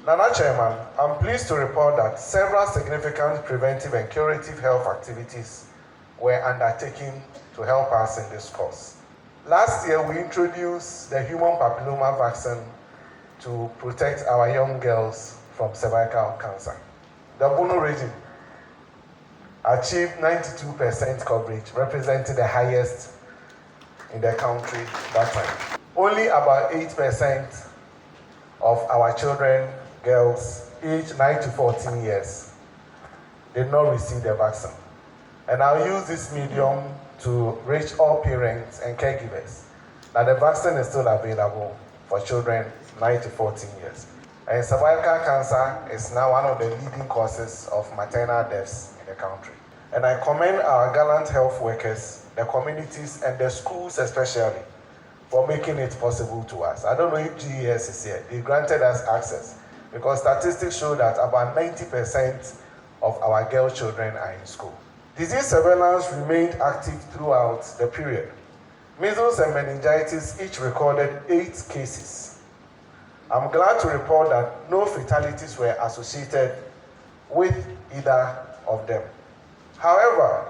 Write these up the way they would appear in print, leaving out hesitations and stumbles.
Nana Chairman, I'm pleased to report that several significant preventive and curative health activities were undertaken to help us in this cause. Last year, we introduced the human papilloma vaccine to protect our young girls from cervical cancer. The Bono region achieved 92% coverage, representing the highest in the country that time. Only about 8% of our children, girls, aged 9 to 14 years, did not receive the vaccine. And I'll use this medium to reach all parents and caregivers that the vaccine is still available for children 9 to 14 years. And cervical cancer is now one of the leading causes of maternal deaths in the country. And I commend our gallant health workers, the communities, and the schools especially for making it possible to us. I don't know if GES is here. They granted us access because statistics show that about 90% of our girl children are in school. Disease surveillance remained active throughout the period. Measles and meningitis each recorded 8 cases. I'm glad to report that no fatalities were associated with either of them. However,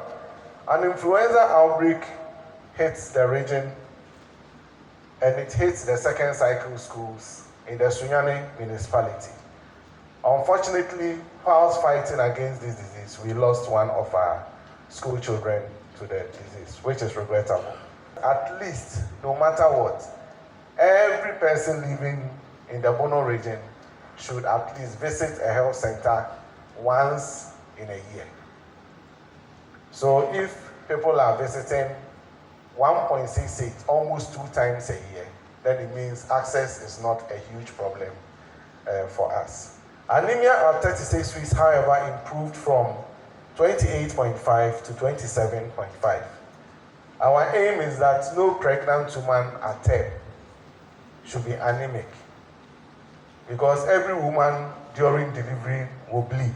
an influenza outbreak hits the region, and it hits the second cycle schools in the Sunyani municipality. Unfortunately, whilst fighting against this disease, we lost one of our school children to the disease, which is regrettable. At least, no matter what, every person living in the Bono region should at least visit a health center once in a year. So if people are visiting 1.68, almost 2 times a year, then it means access is not a huge problem for us. Anemia at 36 weeks, however, improved from 28.5 to 27.5. Our aim is that no pregnant woman at term should be anemic, because every woman during delivery will bleed.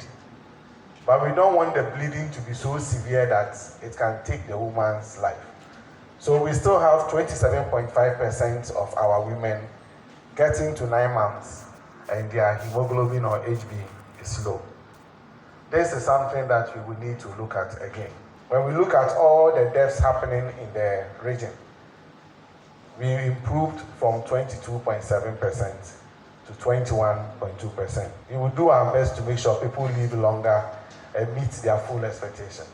But we don't want the bleeding to be so severe that it can take the woman's life. So we still have 27.5% of our women getting to 9 months and their hemoglobin or HB is low. This is something that we will need to look at again. When we look at all the deaths happening in the region, we improved from 22.7% to 21.2%. We will do our best to make sure people live longer and meet their full expectation.